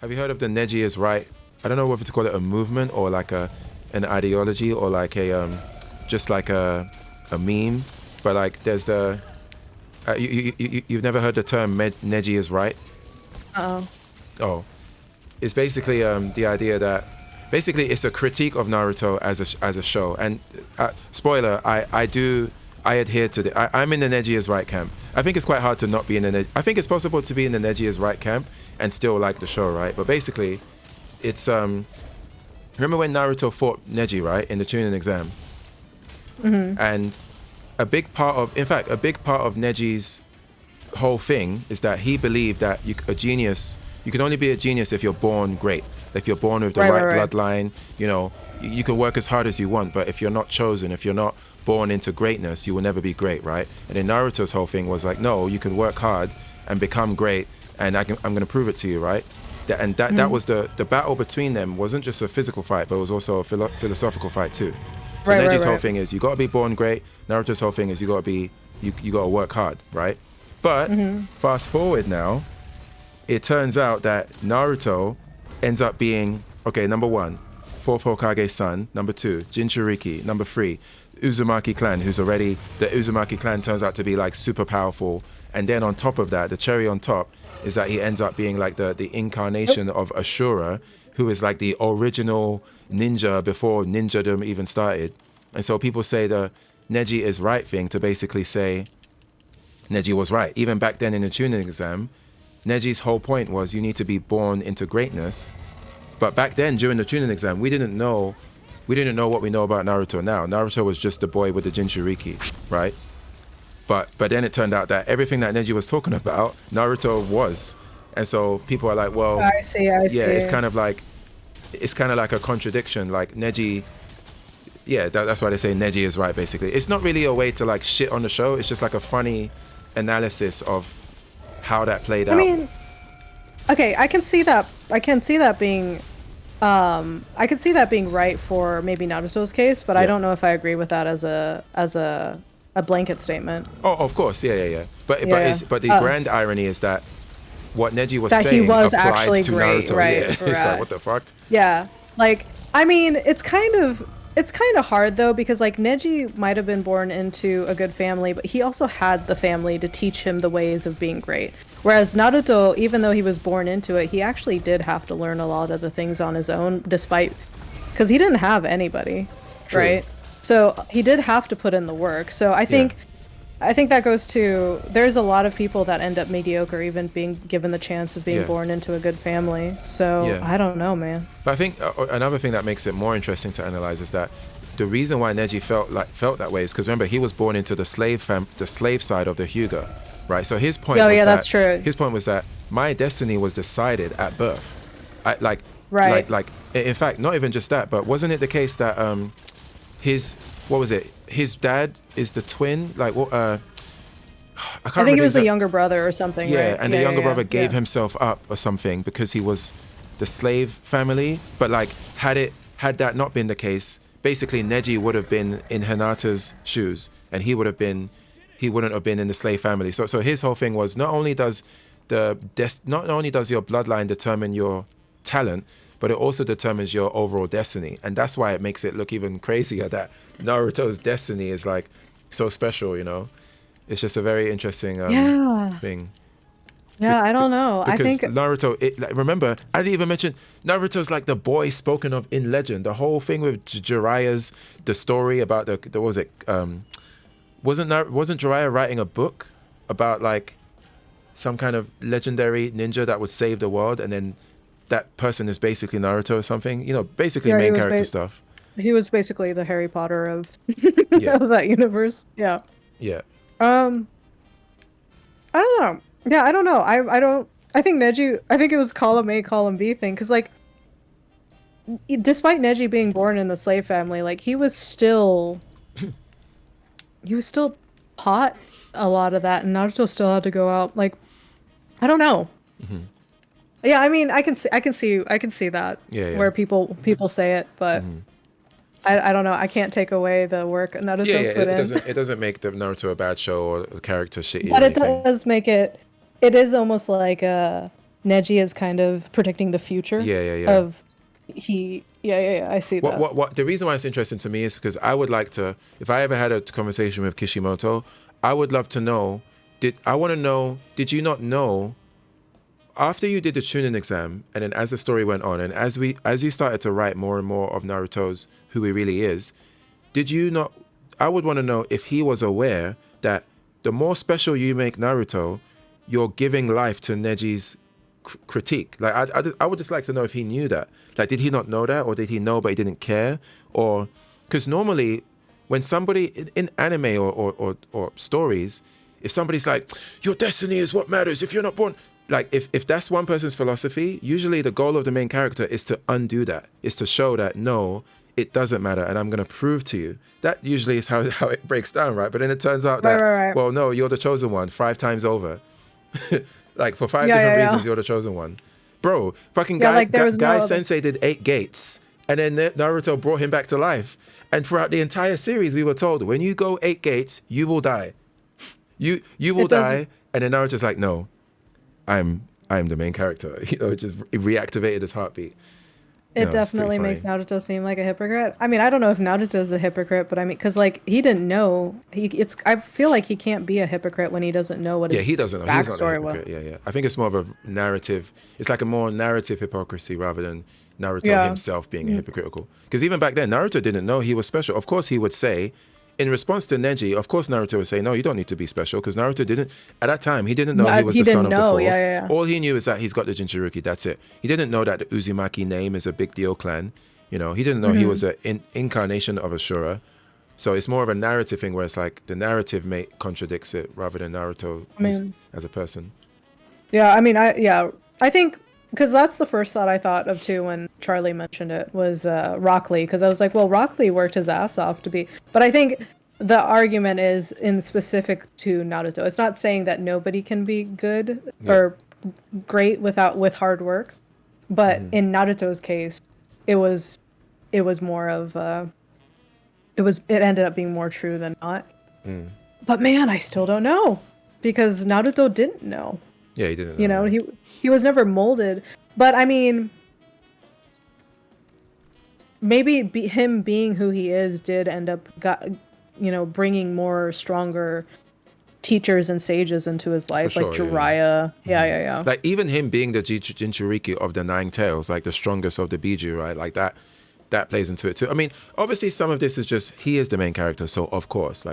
Have you heard of the Neji is right? I don't know whether to call it a movement or like an ideology or like just like a meme, but like there's the you've never heard the term Neji is right? Oh. Oh, it's basically the idea that basically it's a critique of Naruto as a show. And spoiler, I adhere to I'm in the Neji is right camp. I think it's quite hard to not be in the I think it's possible to be in the Neji is right camp and still like the show, right? But basically, it's remember when Naruto fought Neji, right, in the Chunin exam? Mm-hmm. And a big part of Neji's whole thing is that he believed that you can only be a genius if you're born great. If you're born with the right bloodline, you know, you can work as hard as you want, but if you're not chosen, if you're not born into greatness, you will never be great, right? And then Naruto's whole thing was like, no, you can work hard and become great, and I'm going to prove it to you, right? That was the battle between them wasn't just a physical fight, but it was also a philosophical fight too. So Neji's whole thing is you got to be born great. Naruto's whole thing is you got to work hard, right? But fast forward now, it turns out that Naruto ends up being, okay, number 1, fourth Hokage's son. Number 2, Jinchuriki. Number 3, Uzumaki clan, the Uzumaki clan turns out to be like super powerful. And then on top of that, the cherry on top is that he ends up being like the incarnation of Ashura, who is like the original ninja before ninjadom even started. And so people say the Neji is right thing to basically say Neji was right. Even back then in the Chunin exam, Neji's whole point was you need to be born into greatness. But back then during the Chunin exam, we didn't know what we know about Naruto now. Naruto was just the boy with the Jinchuriki, right? But then it turned out that everything that Neji was talking about, Naruto was. And so people are like, well, I see. Yeah, it's kind of like a contradiction. Like Neji, yeah, that's why they say Neji is right, basically. It's not really a way to like shit on the show. It's just like a funny analysis of how that played out. I mean, okay, I can see that being I could see that being right for maybe Naruto's case, but I don't know if I agree with that as a blanket statement. Oh, of course, yeah. But the grand irony is that what Neji was saying he was applied actually to great, Naruto. right? Yeah. It's like, what the fuck? Yeah, like I mean, it's kind of hard though, because like Neji might have been born into a good family, but he also had the family to teach him the ways of being great. Whereas Naruto, even though he was born into it, he actually did have to learn a lot of the things on his own, because he didn't have anybody, True. right? So he did have to put in the work. So I think that goes to, there's a lot of people that end up mediocre even being given the chance of being born into a good family. So I don't know, man. But I think another thing that makes it more interesting to analyze is that the reason why Neji felt that way is because remember he was born into the slave side of the Hyuga, right? So his point that's true. His point was that my destiny was decided at birth. In fact, not even just that, but wasn't it the case that his dad is the twin, like what I think it was a younger brother or something, right? And the younger brother gave himself up or something because he was the slave family. But like had that not been the case, basically Neji would have been in Hinata's shoes and he wouldn't have been in the slave family. So his whole thing was not only does your bloodline determine your talent, but it also determines your overall destiny. And that's why it makes it look even crazier that Naruto's destiny is like so special, you know? It's just a very interesting thing. Yeah, I don't know. Because I think Naruto, remember, I didn't even mention Naruto's like the boy spoken of in legend. The whole thing with Jiraiya's, the story about the what was it? Wasn't Jiraiya writing a book about like some kind of legendary ninja that would save the world, and then that person is basically Naruto or something? You know, basically main character stuff. He was basically the Harry Potter of of that universe. Yeah. Yeah. I don't know. Yeah, I don't know. I think it was column A, column B thing, because like despite Neji being born in the slave family, like he was still taught a lot of that, and Naruto still had to go out. Like, I don't know. Mm-hmm. Yeah, I mean, I can see that. Yeah. Where people say it, but I don't know. I can't take away the work Naruto put in. It doesn't make the Naruto a bad show or the character shitty. But it does make it. It is almost like a Neji is kind of predicting the future Yeah. of yeah, I see that. What? The reason why it's interesting to me is because I would like to, if I ever had a conversation with Kishimoto, I would love to know. I want to know? Did you not know after you did the Chunin exam, and then as the story went on, and as you started to write more and more of Naruto's who he really is, did you not? I would want to know if he was aware that the more special you make Naruto, you're giving life to Neji's critique. Like I would just like to know if he knew that. Like, did he not know that, or did he know but he didn't care? Or because normally when somebody in anime or stories, if somebody's like, your destiny is what matters, if you're not born, like if that's one person's philosophy, usually the goal of the main character is to undo that, is to show that no, it doesn't matter, and I'm going to prove to you. That usually is how it breaks down, right? But then it turns out that, right. well, no, you're the chosen one 5 times over. Like, for 5 different reasons, you're the chosen one. Bro, fucking guy Sensei did 8 gates, and then Naruto brought him back to life. And throughout the entire series, we were told, when you go 8 gates, you will die. You will die. And then Naruto's like, no, I'm the main character. You know, it just reactivated his heartbeat. It definitely makes Naruto seem like a hypocrite. I mean, I don't know if Naruto is a hypocrite, but I mean, because like he didn't know. I feel like he can't be a hypocrite when he doesn't know what. He doesn't know. He's not a hypocrite. Yeah. I think it's more of a narrative. It's like a more narrative hypocrisy rather than Naruto himself being a hypocritical. Because even back then, Naruto didn't know he was special. Of course, he would say, in response to Neji, of course Naruto would say, no, you don't need to be special, because Naruto didn't, at that time, he didn't know he was the son of the fourth. Yeah. All he knew is that he's got the Jinchuriki, that's it. He didn't know that the Uzumaki name is a big deal clan. You know, he didn't know he was an incarnation of Ashura. So it's more of a narrative thing where it's like the narrative contradicts it rather than Naruto as a person. Yeah, I mean, I think, because that's the first thought I thought of too when Charlie mentioned it, was Rock Lee, because I was like, well, Rock Lee worked his ass off to be, but I think the argument is in specific to Naruto. It's not saying that nobody can be good or great with hard work, but in Naruto's case, it was more of it ended up being more true than not. But man, I still don't know, because Naruto didn't know. Yeah, he didn't know. You know, he was never molded. But I mean, maybe him being who he is did end up bringing more stronger teachers and sages into his life, sure, like Jiraiya. Yeah. Like even him being the Jinchuriki of the 9 tails, like the strongest of the Biju, right? Like that plays into it too. I mean, obviously some of this is just, he is the main character, so of course he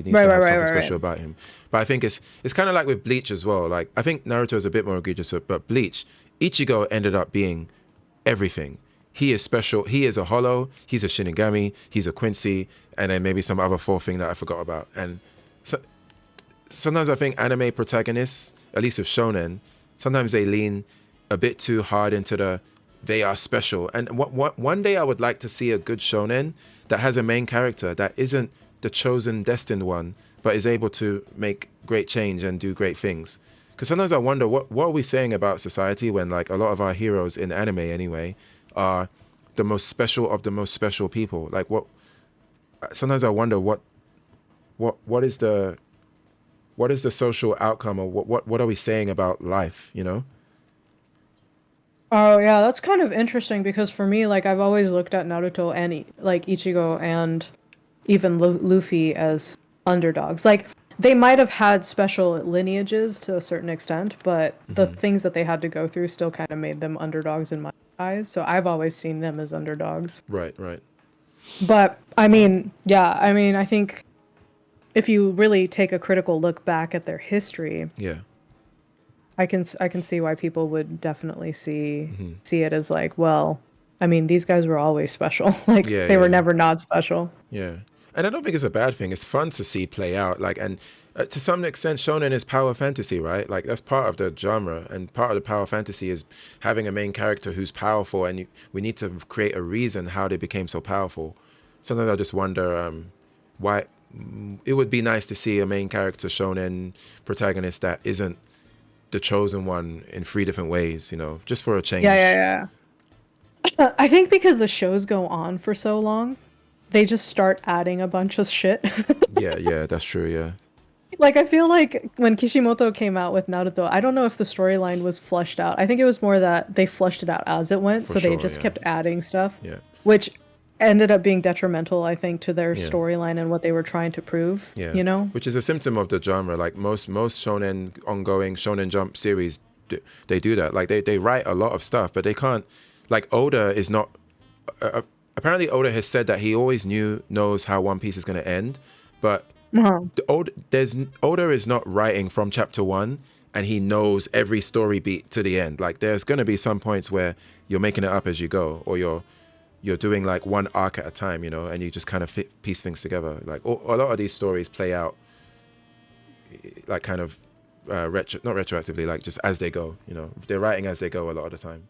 needs to have something special about him. But I think it's kind of like with Bleach as well. Like, I think Naruto is a bit more egregious, but Bleach, Ichigo ended up being everything. He is special. He is a Hollow. He's a Shinigami. He's a Quincy, and then maybe some other 4th thing that I forgot about. And so sometimes I think anime protagonists, at least with shonen, sometimes they lean a bit too hard into they are special. And one day I would like to see a good shonen that has a main character that isn't the chosen, destined one, but is able to make great change and do great things. Because sometimes I wonder, what are we saying about society when, like, a lot of our heroes in anime anyway are the most special of the most special people? Like, sometimes I wonder what is the social outcome, or what are we saying about life, you know? Oh yeah, that's kind of interesting, because for me, like, I've always looked at Naruto and like Ichigo and even Luffy as underdogs. Like, they might have had special lineages to a certain extent, but the things that they had to go through still kind of made them underdogs in my eyes. So I've always seen them as underdogs. Right. But I mean, I think if you really take a critical look back at their history, I can see why people would definitely see it as like, well, I mean, these guys were always special. Like, they were never not special. Yeah. And I don't think it's a bad thing. It's fun to see play out. Like, and to some extent, shonen is power fantasy, right? Like, that's part of the genre, and part of the power fantasy is having a main character who's powerful, and we need to create a reason how they became so powerful. Sometimes I just wonder why. It would be nice to see a main character shonen protagonist that isn't the chosen one in 3 different ways, you know, just for a change. Yeah. I think because the shows go on for so long, they just start adding a bunch of shit. yeah, that's true, yeah. Like, I feel like when Kishimoto came out with Naruto, I don't know if the storyline was flushed out. I think it was more that they flushed it out as it went, For so they sure, just yeah. kept adding stuff, Yeah. which ended up being detrimental, I think, to their Yeah. storyline and what they were trying to prove, Yeah. you know? Which is a symptom of the genre. Like most shonen ongoing shonen jump series they do that. Like they write a lot of stuff, but they can't like Oda is not apparently Oda has said that he always knows how One Piece is going to end, but Uh-huh. Oda is not writing from chapter 1 and he knows every story beat to the end. Like there's going to be some points where you're making it up as you go, or you're doing like one arc at a time, you know, and you just kind of piece things together. Like a lot of these stories play out like kind of not retroactively, like just as they go, you know. They're writing as they go a lot of the time.